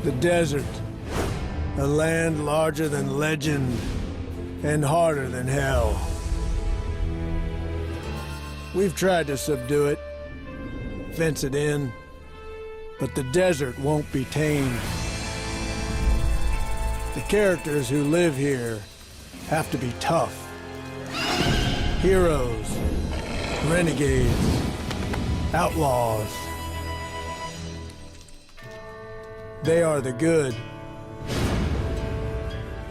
The desert, a land larger than legend and harder than hell. We've tried to subdue it, fence it in, but the desert won't be tamed. The characters who live here have to be tough. Heroes, renegades, outlaws. They are the good,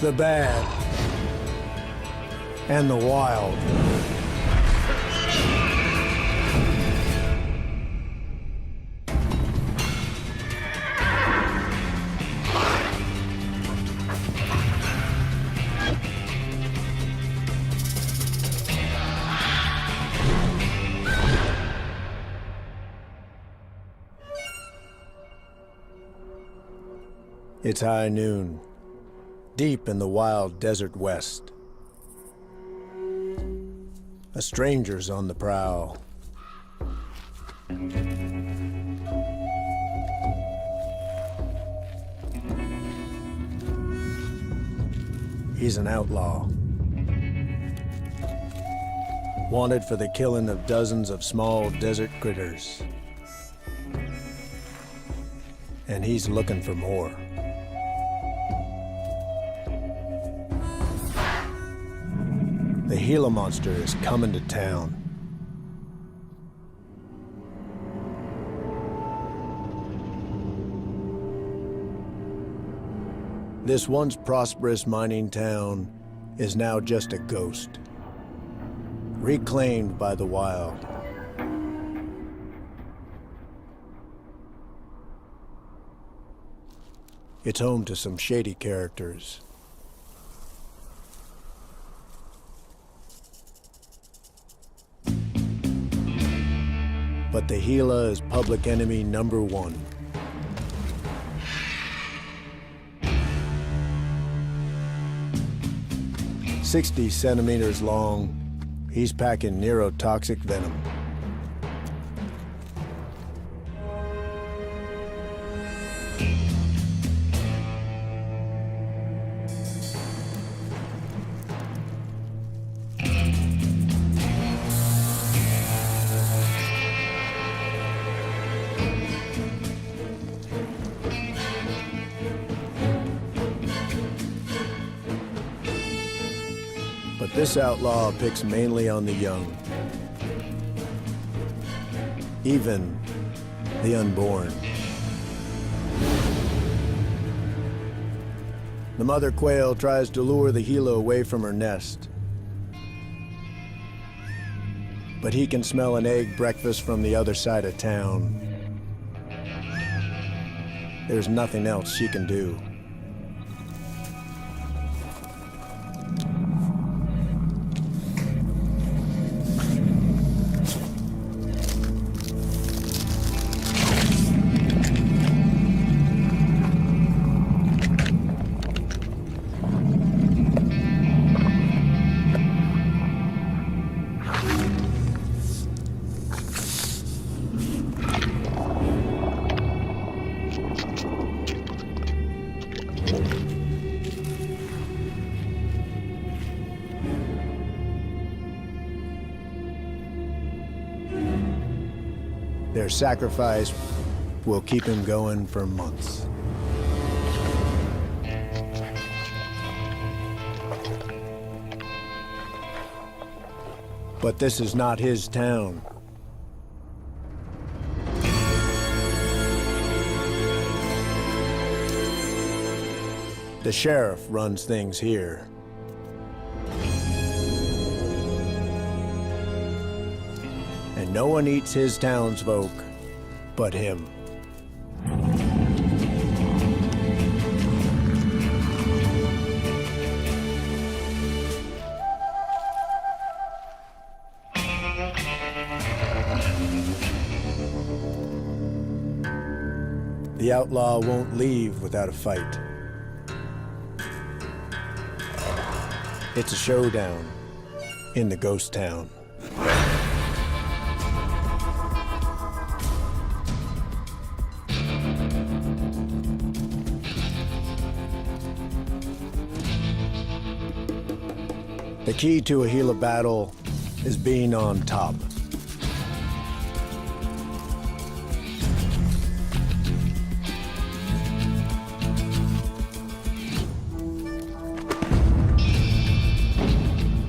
the bad, and the wild. It's high noon, deep in the wild desert west. A stranger's on the prowl. He's an outlaw. Wanted for the killing of dozens of small desert critters. And he's looking for more. The Gila monster is coming to town. This once prosperous mining town is now just a ghost, reclaimed by the wild. It's home to some shady characters. But the Gila is public enemy number one. "60 centimeters long, he's packing neurotoxic venom. But this outlaw picks mainly on the young, even the unborn. The mother quail tries to lure the Gila away from her nest, but he can smell an egg breakfast from the other side of town. There's nothing else she can do. Their sacrifice will keep him going for months. But this is not his town. The sheriff runs things here. And no one eats his townsfolk but him. The outlaw won't leave without a fight. It's a showdown in the ghost town. The key to a Gila battle is being on top.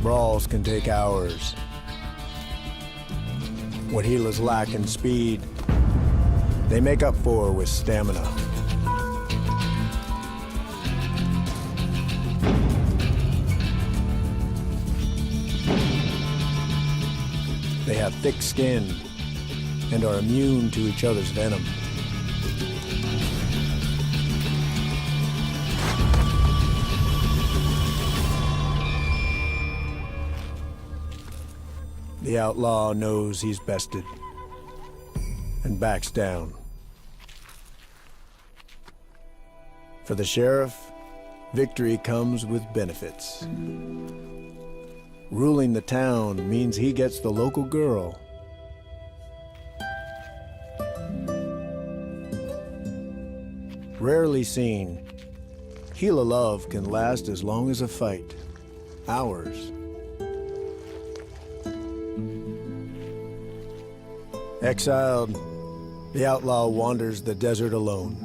Brawls can take hours. What Gilas lack in speed, they make up for with stamina. They have thick skin and are immune to each other's venom. The outlaw knows he's bested and backs down. For the sheriff, victory comes with benefits. Ruling the town means he gets the local girl. Rarely seen, Gila love can last as long as a fight. Hours. Exiled, the outlaw wanders the desert alone.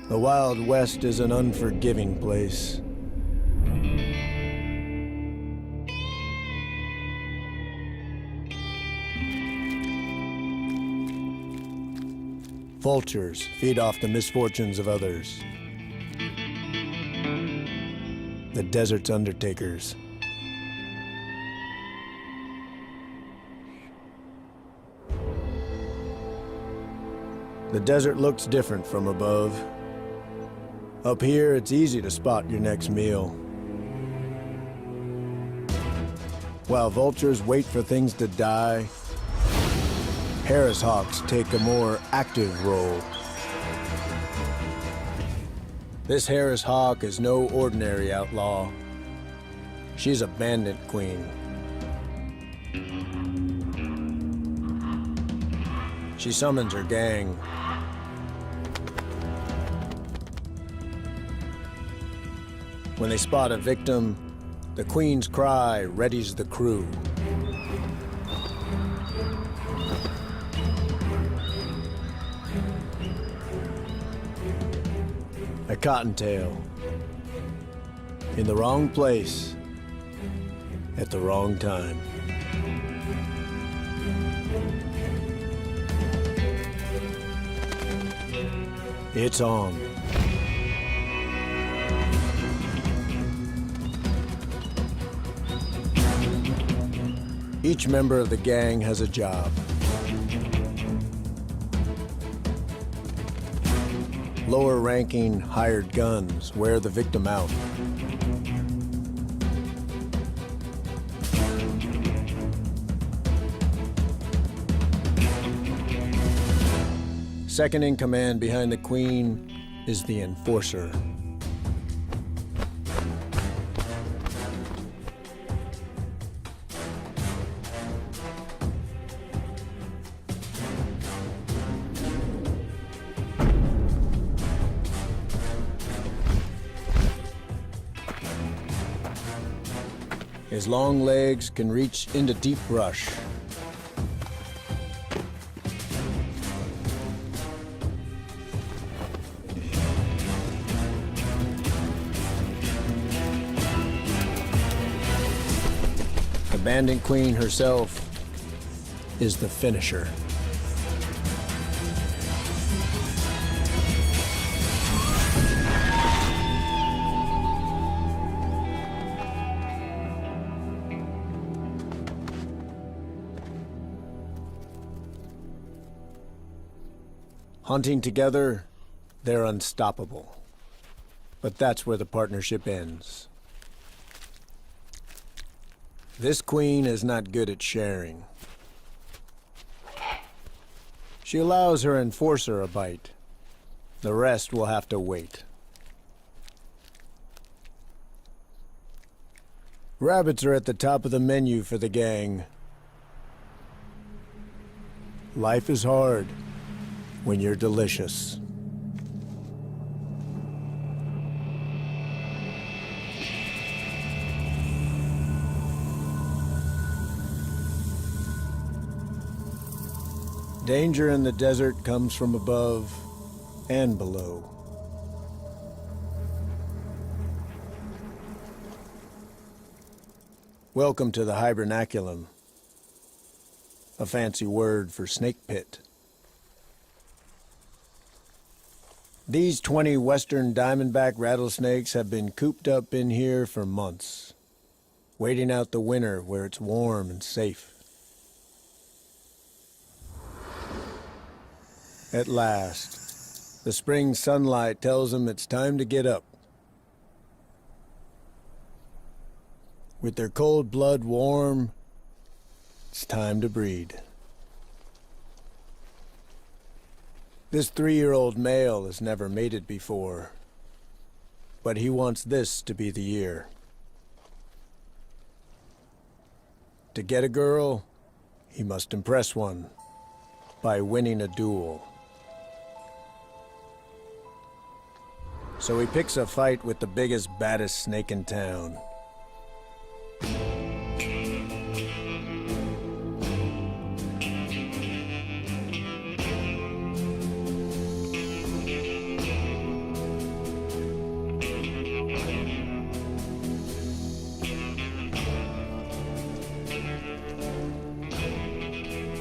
The Wild West is an unforgiving place. Vultures feed off the misfortunes of others. The desert's undertakers. The desert looks different from above. Up here, it's easy to spot your next meal. While vultures wait for things to die, Harris hawks take a more active role. This Harris hawk is no ordinary outlaw. She's a bandit queen. She summons her gang. When they spot a victim, the queen's cry readies the crew. A cottontail. In the wrong place, at the wrong time. It's on. Each member of the gang has a job. Lower-ranking hired guns wear the victim out. Second in command behind the queen is the enforcer. His long legs can reach into deep brush. The Bandit Queen herself is the finisher. Hunting together, they're unstoppable. But that's where the partnership ends. This queen is not good at sharing. She allows her enforcer a bite. The rest will have to wait. Rabbits are at the top of the menu for the gang. Life is hard when you're delicious. Danger in the desert comes from above and below. Welcome to the hibernaculum, a fancy word for snake pit. These 20 western diamondback rattlesnakes have been cooped up in here for months, waiting out the winter where it's warm and safe. At last, the spring sunlight tells them it's time to get up. With their cold blood warm, it's time to breed. This 3-year-old male has never mated before, but he wants this to be the year. To get a girl, he must impress one by winning a duel. So he picks a fight with the biggest, baddest snake in town.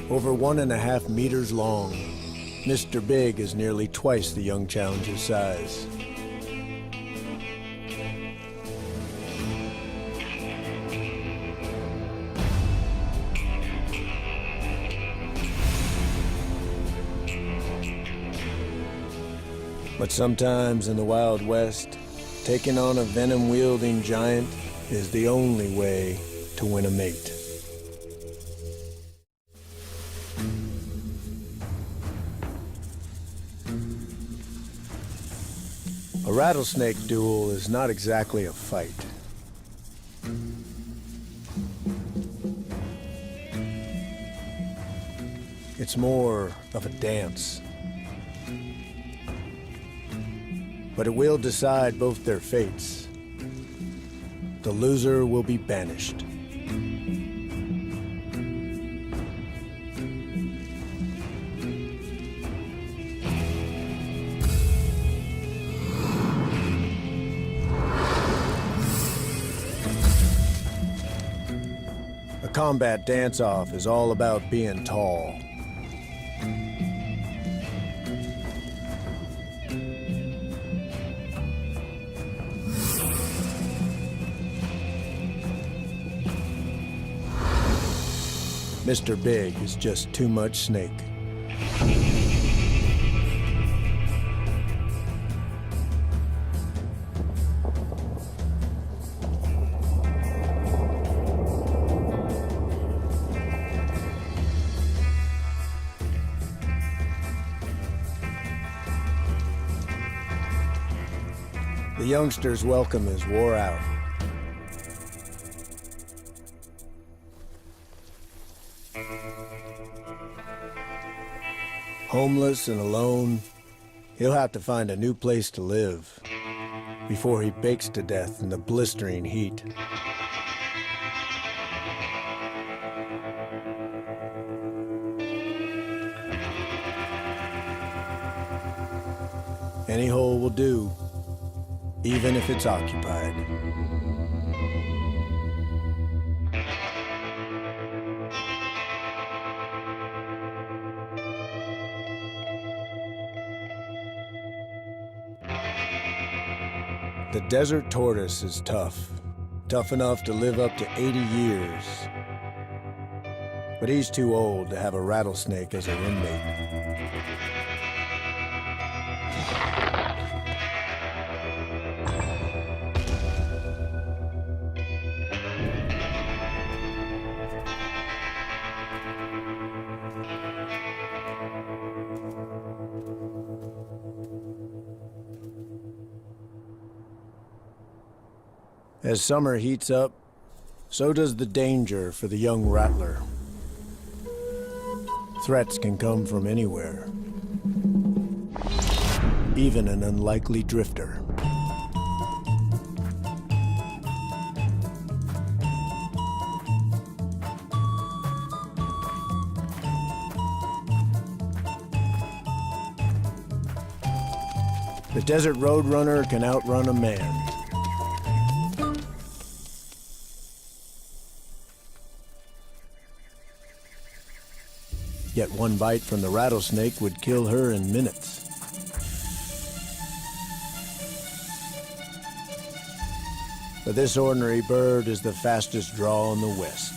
Over 1.5 meters long, Mr. Big is nearly twice the young challenger's size. But sometimes in the Wild West, taking on a venom-wielding giant is the only way to win a mate. A rattlesnake duel is not exactly a fight. It's more of a dance. But it will decide both their fates. The loser will be banished. A combat dance-off is all about being tall. Mr. Big is just too much snake. The youngster's welcome is wore out. Homeless and alone, he'll have to find a new place to live before he bakes to death in the blistering heat. Any hole will do, even if it's occupied. The desert tortoise is tough. Tough enough to live up to 80 years. But he's too old to have a rattlesnake as a roommate. As summer heats up, so does the danger for the young rattler. Threats can come from anywhere, even an unlikely drifter. The desert roadrunner can outrun a man. Yet one bite from the rattlesnake would kill her in minutes. But this ordinary bird is the fastest draw in the West.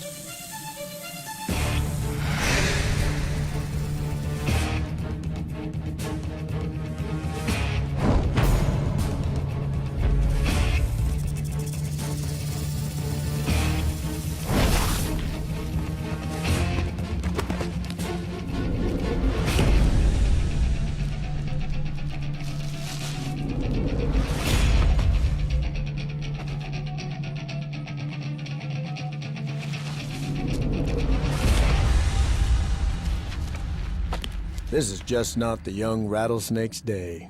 This is just not the young rattlesnake's day.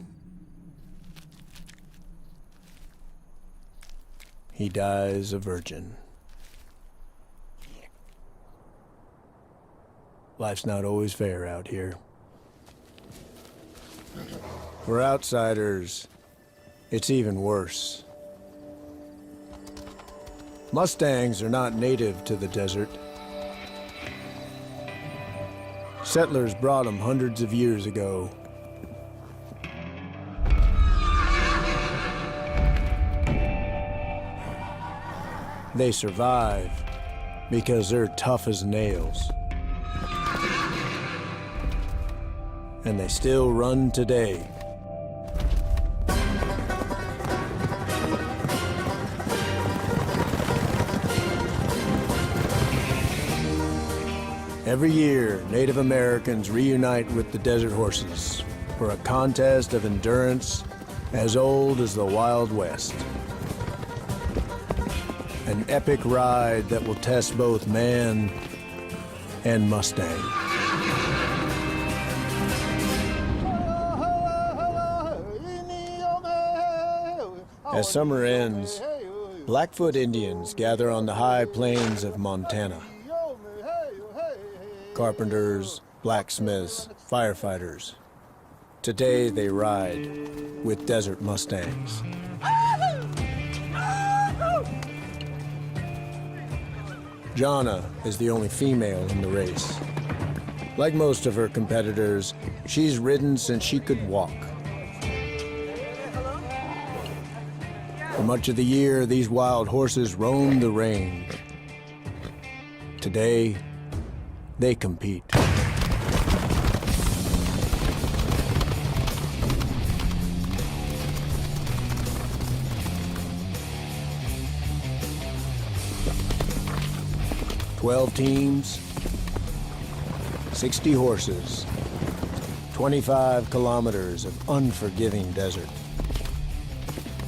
He dies a virgin. Life's not always fair out here. For outsiders, it's even worse. Mustangs are not native to the desert. Settlers brought them hundreds of years ago. They survive because they're tough as nails. And they still run today. Every year, Native Americans reunite with the desert horses for a contest of endurance as old as the Wild West. An epic ride that will test both man and Mustang. As summer ends, Blackfoot Indians gather on the high plains of Montana. Carpenters, blacksmiths, firefighters. Today they ride with desert Mustangs. Jonna is the only female in the race. Like most of her competitors, she's ridden since she could walk. For much of the year, these wild horses roam the range. Today, they compete. "12 teams, 60 horses, 25 kilometers of unforgiving desert.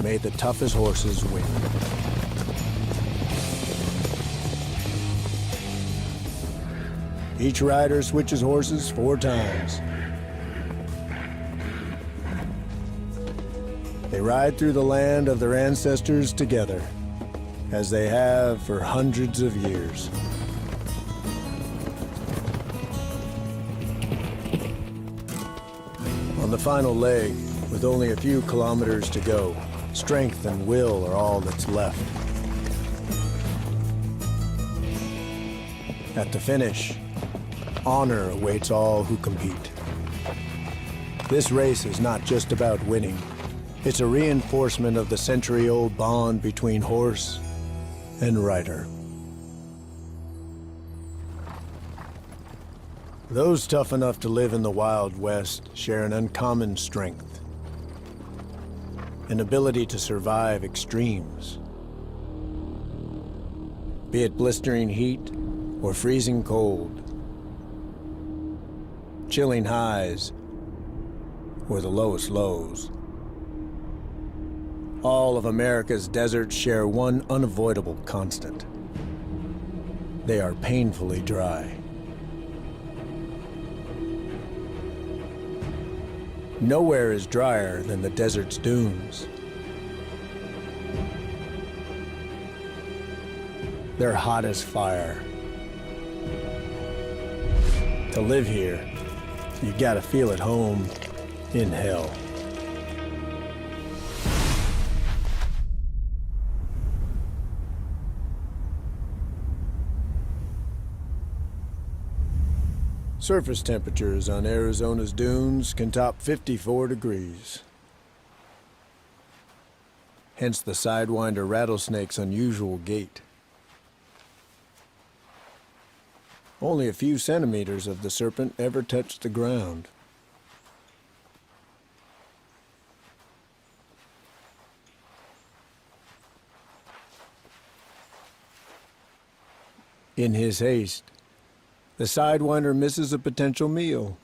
May the toughest horses win." Each rider switches horses 4 times. They ride through the land of their ancestors together, as they have for hundreds of years. On the final leg, With only a few kilometers to go, strength and will are all that's left. At the finish, honor awaits all who compete. This race is not just about winning. It's a reinforcement of the century-old bond between horse and rider. Those tough enough to live in the Wild West share an uncommon strength, an ability to survive extremes. Be it blistering heat or freezing cold, chilling highs or the lowest lows. All of America's deserts share one unavoidable constant. They are painfully dry. Nowhere is drier than the desert's dunes. They're hot as fire. To live here, you gotta feel at home in hell. Surface temperatures on Arizona's dunes can top 54 degrees. Hence the sidewinder rattlesnake's unusual gait. Only a few centimeters of the serpent ever touched the ground. In his haste, the sidewinder misses a potential meal.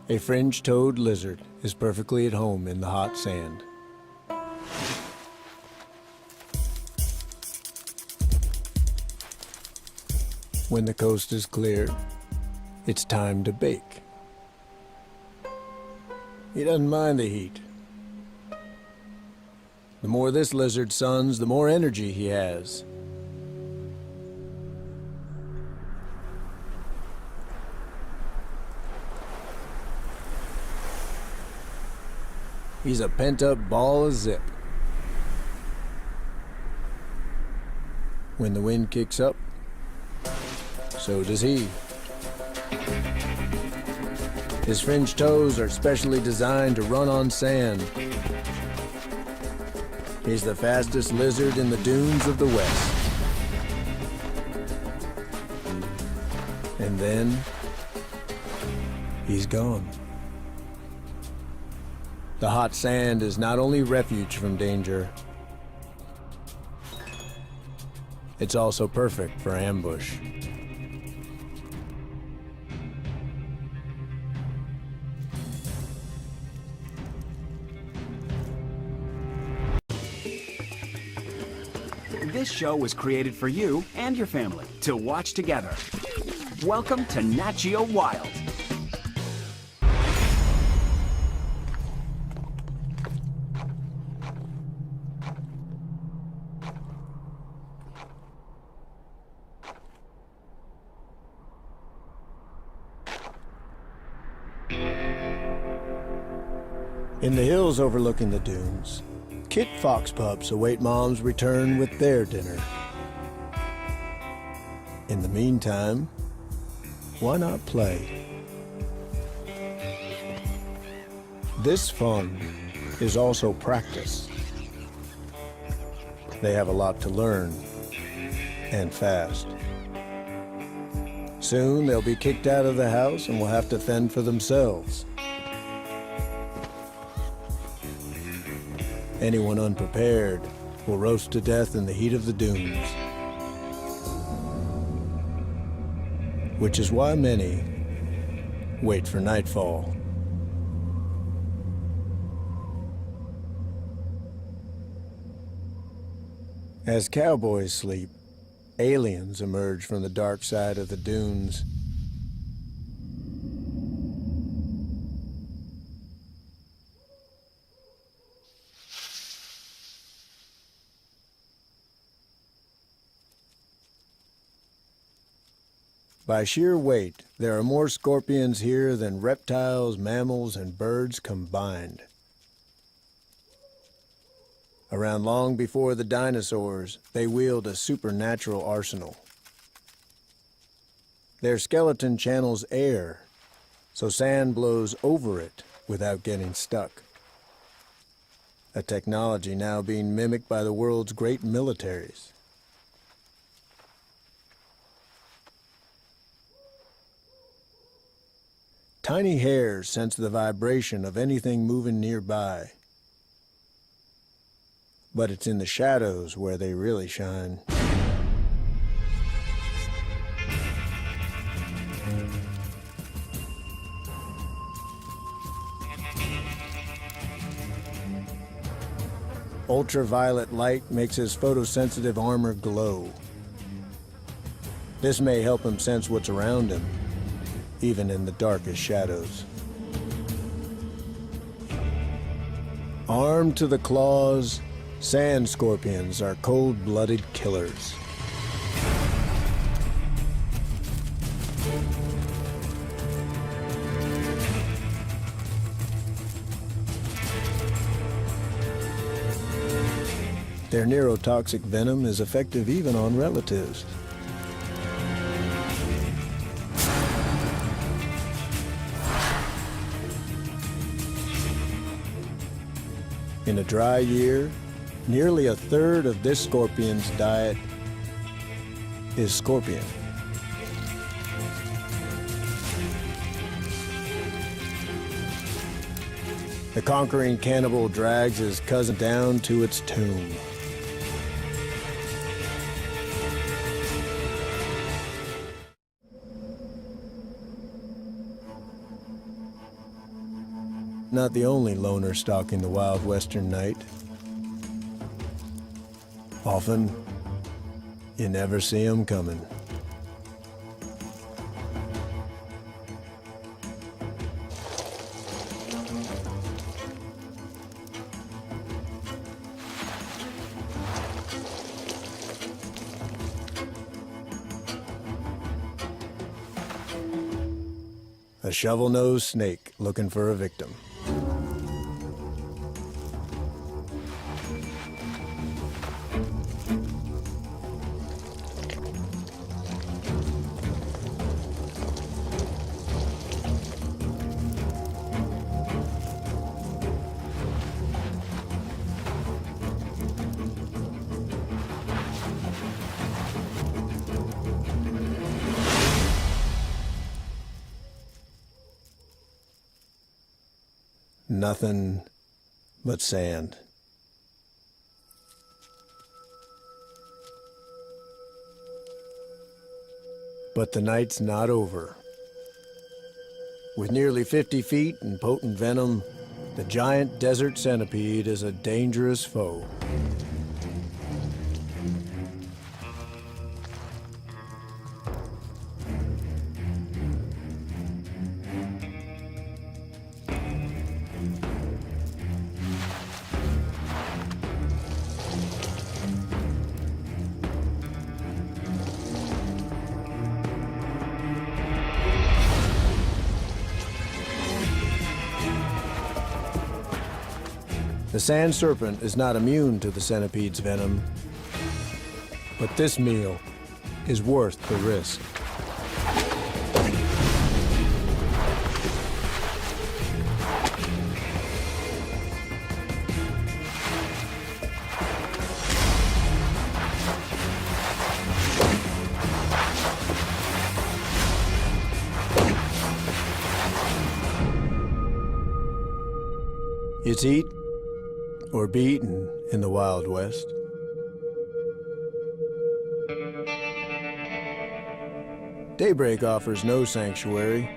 A fringe-toed lizard is perfectly at home in the hot sand. When the coast is clear, it's time to bake. He doesn't mind the heat. The more this lizard suns, the more energy he has. He's a pent-up ball of zip. When the wind kicks up, so does he. His fringed toes are specially designed to run on sand. He's the fastest lizard in the dunes of the West. And then, he's gone. The hot sand is not only refuge from danger, it's also perfect for ambush. This show was created for you and your family to watch together. Welcome to Nat Geo Wild. In the hills overlooking the dunes, kit fox pups await mom's return with their dinner. In the meantime, why not play? This fun is also practice. They have a lot to learn, and fast. Soon they'll be kicked out of the house and will have to fend for themselves. Anyone unprepared will roast to death in the heat of the dunes. Which is why many wait for nightfall. As cowboys sleep, aliens emerge from the dark side of the dunes. By sheer weight, there are more scorpions here than reptiles, mammals, and birds combined. Around long before the dinosaurs, they wield a supernatural arsenal. Their skeleton channels air, so sand blows over it without getting stuck. A technology now being mimicked by the world's great militaries. Tiny hairs sense the vibration of anything moving nearby. But it's in the shadows where they really shine. Ultraviolet light makes his photosensitive armor glow. This may help him sense what's around him, even in the darkest shadows. Armed to the claws, sand scorpions are cold-blooded killers. Their neurotoxic venom is effective even on relatives. In a dry year, nearly a third of this scorpion's diet is scorpion. The conquering cannibal drags his cousin down to its tomb. Not the only loner stalking the wild western night. Often, you never see them coming. A shovel-nosed snake looking for a victim. Nothing but sand. But the night's not over. With nearly 50 feet and potent venom, the giant desert centipede is a dangerous foe. The sand serpent is not immune to the centipede's venom, but this meal is worth the risk. It's eat or be eaten in the Wild West. Daybreak offers no sanctuary.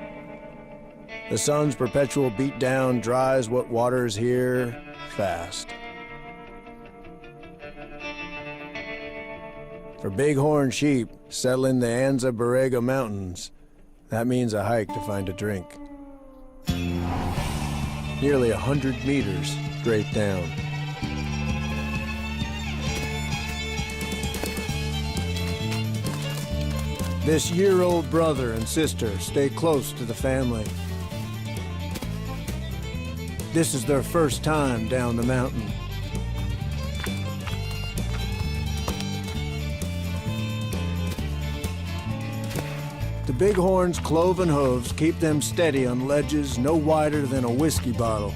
The sun's perpetual beatdown dries what waters here fast. For bighorn sheep settling the Anza-Borrego Mountains, that means a hike to find a drink. Nearly 100 meters straight down. This year-old brother and sister stay close to the family. This is their first time down the mountain. The bighorn's cloven hooves keep them steady on ledges no wider than a whiskey bottle.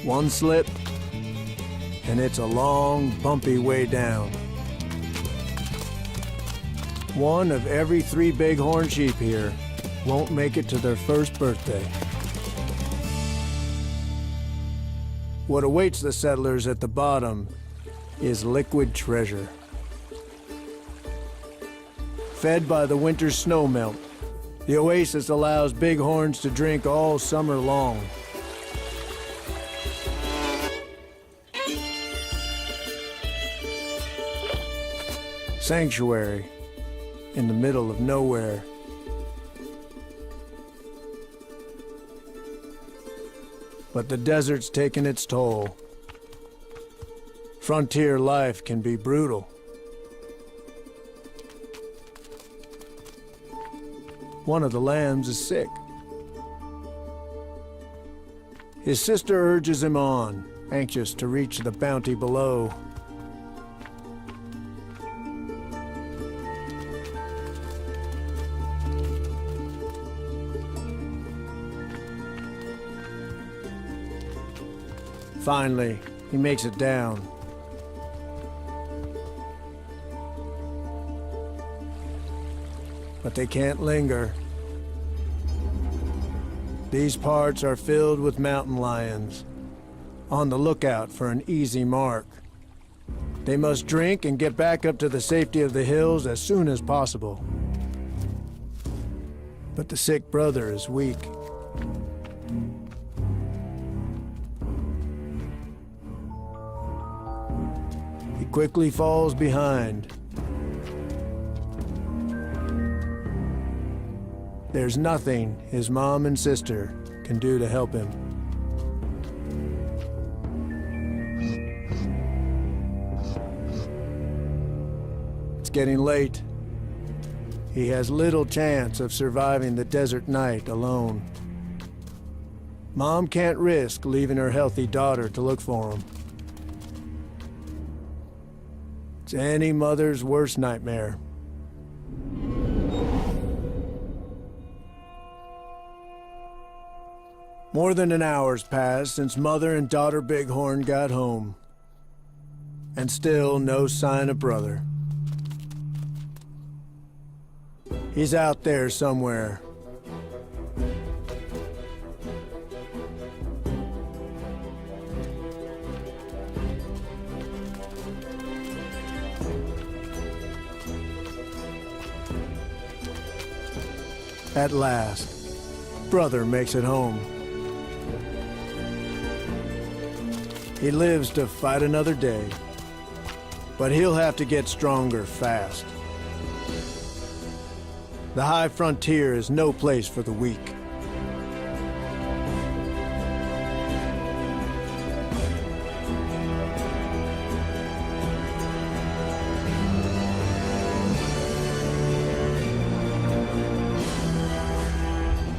One slip, and it's a long, bumpy way down. One of every 3 bighorn sheep here won't make it to their first birthday. What awaits the settlers at the bottom is liquid treasure. Fed by the winter snowmelt, the oasis allows bighorns to drink all summer long. Sanctuary in the middle of nowhere. But the desert's taken its toll. Frontier life can be brutal. One of the lambs is sick. His sister urges him on, anxious to reach the bounty below. Finally, he makes it down. But they can't linger. These parts are filled with mountain lions, on the lookout for an easy mark. They must drink and get back up to the safety of the hills as soon as possible. But the sick brother is weak. He quickly falls behind. There's nothing his mom and sister can do to help him. It's getting late. He has little chance of surviving the desert night alone. Mom can't risk leaving her healthy daughter to look for him. It's any mother's worst nightmare. More than an hour's passed since Mother and daughter Bighorn got home. And still no sign of brother. He's out there somewhere. At last, brother makes it home. He lives to fight another day, but he'll have to get stronger fast. The high frontier is no place for the weak.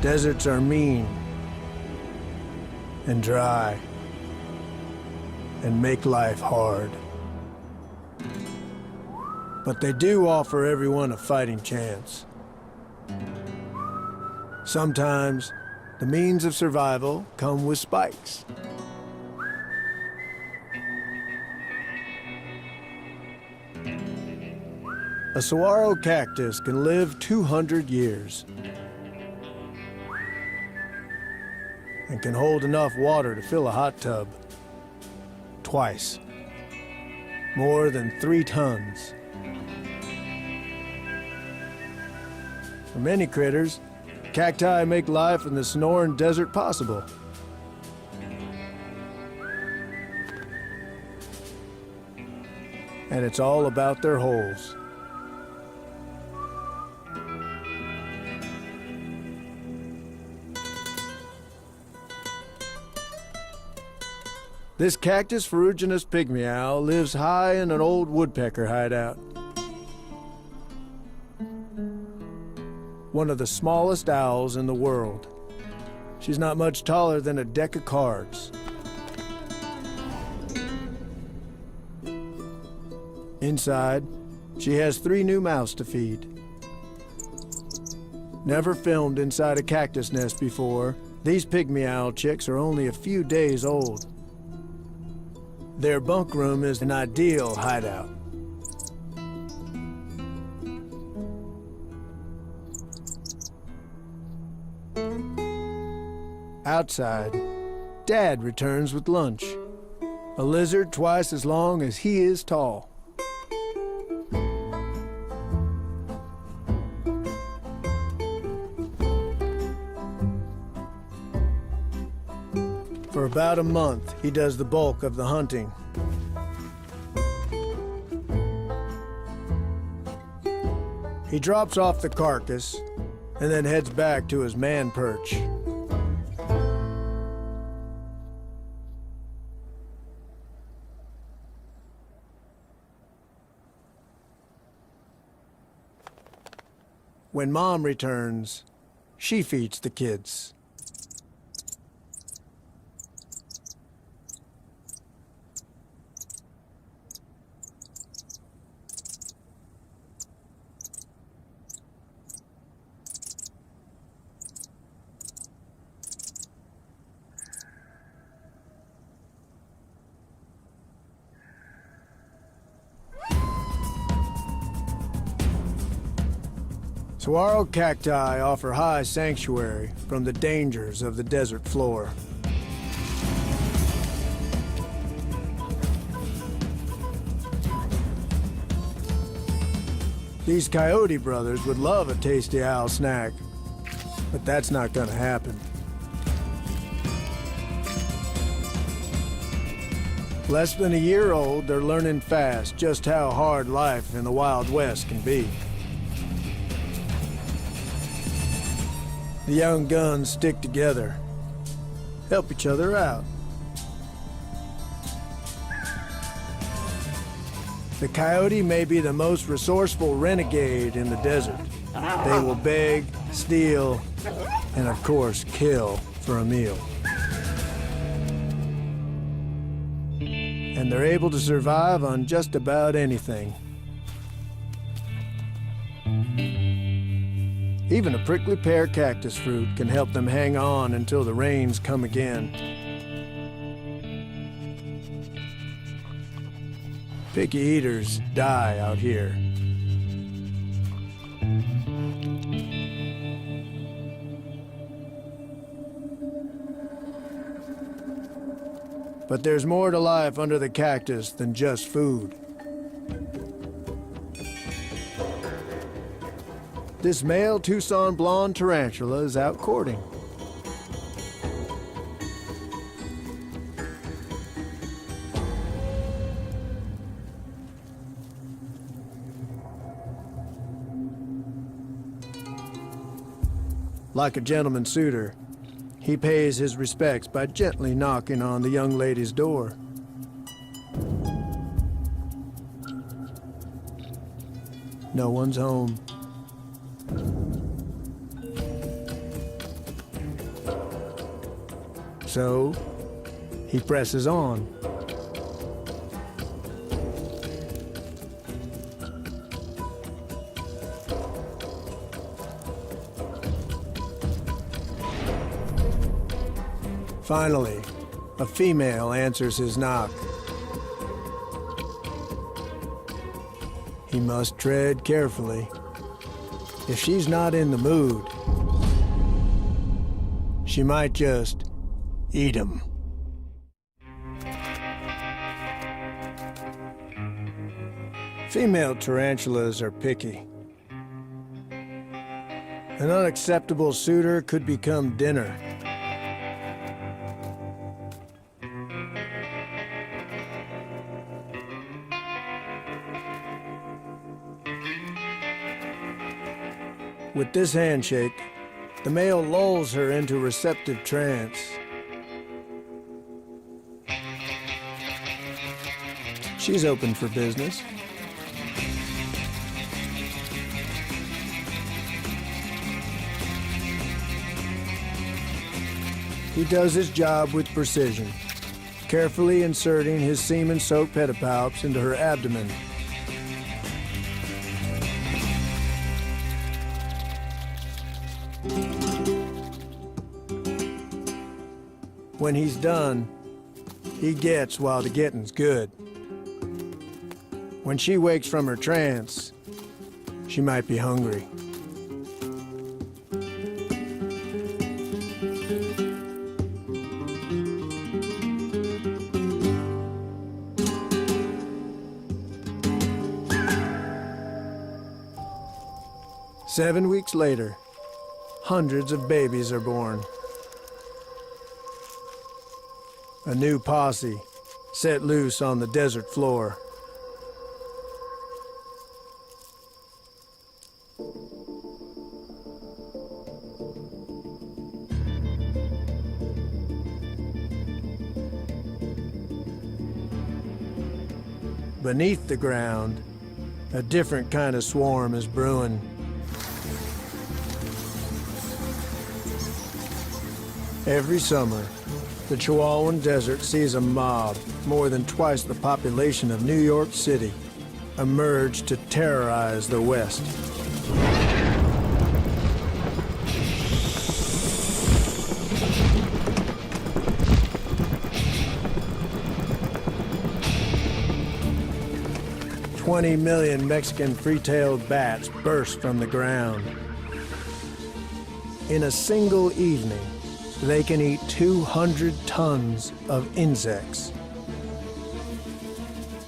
Deserts are mean and dry and make life hard. But they do offer everyone a fighting chance. Sometimes the means of survival come with spikes. A saguaro cactus can live 200 years and can hold enough water to fill a hot tub. Twice. More than 3 tons. For many critters, cacti make life in the Sonoran Desert possible. And it's all about their holes. This Cactus ferruginous pygmy owl lives high in an old woodpecker hideout. one of the smallest owls in the world. She's not much taller than a deck of cards. Inside, she has 3 new mouths to feed. Never filmed inside a cactus nest before, these pygmy owl chicks are only a few days old. Their bunk room is an ideal hideout. Outside, Dad returns with lunch. A lizard twice as long as he is tall. For about a month, he does the bulk of the hunting. He drops off the carcass and then heads back to his man perch. When Mom returns, she feeds the kids. Saguaro cacti offer high sanctuary from the dangers of the desert floor. These coyote brothers would love a tasty owl snack, but that's not gonna happen. Less than a year old, they're learning fast just how hard life in the Wild West can be. The young guns stick together, help each other out. The coyote may be the most resourceful renegade in the desert. They will beg, steal, and of course, kill for a meal. And they're able to survive on just about anything. Even a prickly pear cactus fruit can help them hang on until the rains come again. Picky eaters die out here. But there's more to life under the cactus than just food. This male Tucson blonde tarantula is out courting. Like a gentleman suitor, he pays his respects by gently knocking on the young lady's door. No one's home. So, he presses on. Finally, a female answers his knock. He must tread carefully. If she's not in the mood, she might just eat him. Female tarantulas are picky. An unacceptable suitor could become dinner. With this handshake, the male lulls her into receptive trance. She's open for business. He does his job with precision, carefully inserting his semen-soaked pedipalps into her abdomen. When he's done, he gets while the getting's good. When she wakes from her trance, she might be hungry. Seven weeks later, hundreds of babies are born. A new posse set loose on the desert floor. Beneath the ground, a different kind of swarm is brewing. Every summer, the Chihuahuan Desert sees a mob, more than twice the population of New York City, emerge to terrorize the West. $20 million Mexican free-tailed bats burst from the ground. In a single evening, they can eat 200 tons of insects.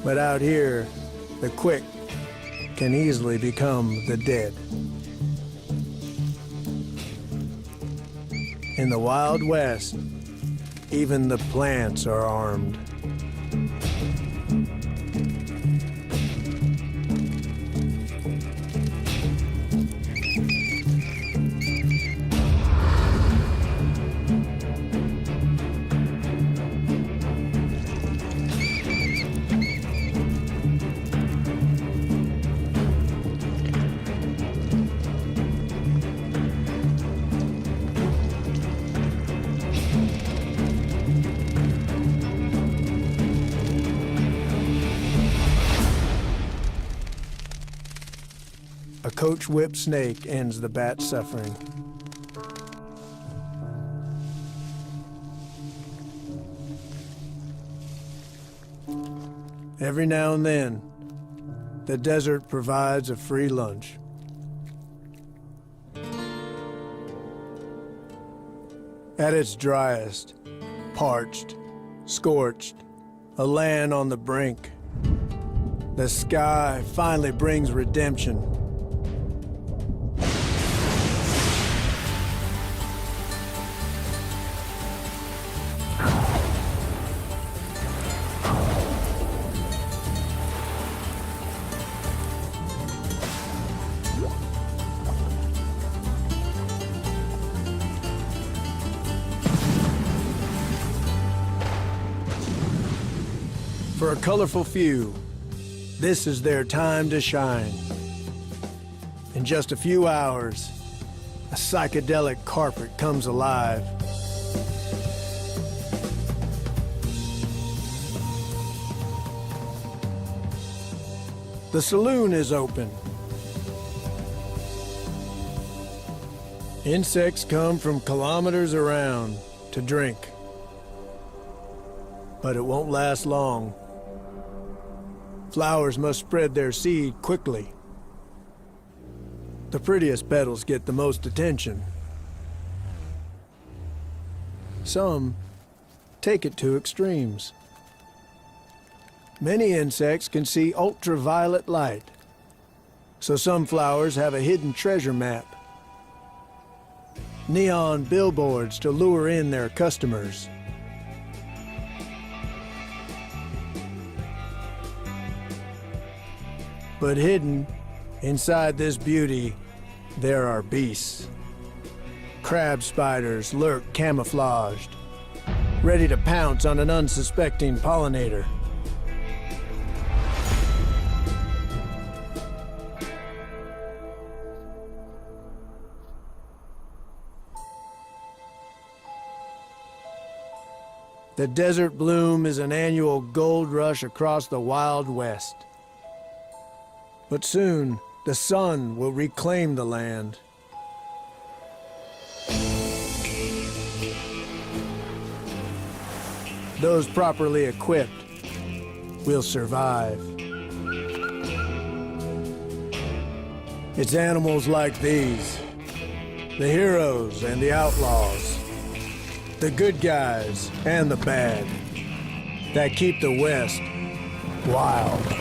But out here, the quick can easily become the dead. In the Wild West, even the plants are armed. A coach-whipped snake ends the bat's suffering. Every now and then, the desert provides a free lunch. At its driest, parched, scorched, a land on the brink, the sky finally brings redemption. For a colorful few, this is their time to shine. In just a few hours, a psychedelic carpet comes alive. The saloon is open. Insects come from kilometers around to drink. But it won't last long. Flowers must spread their seed quickly. The prettiest petals get the most attention. Some take it to extremes. Many insects can see ultraviolet light, so some flowers have a hidden treasure map. Neon billboards to lure in their customers. But hidden inside this beauty, there are beasts. Crab spiders lurk camouflaged, ready to pounce on an unsuspecting pollinator. The desert bloom is an annual gold rush across the Wild West. But soon, the sun will reclaim the land. Those properly equipped will survive. It's animals like these, the heroes and the outlaws, the good guys and the bad, that keep the West wild.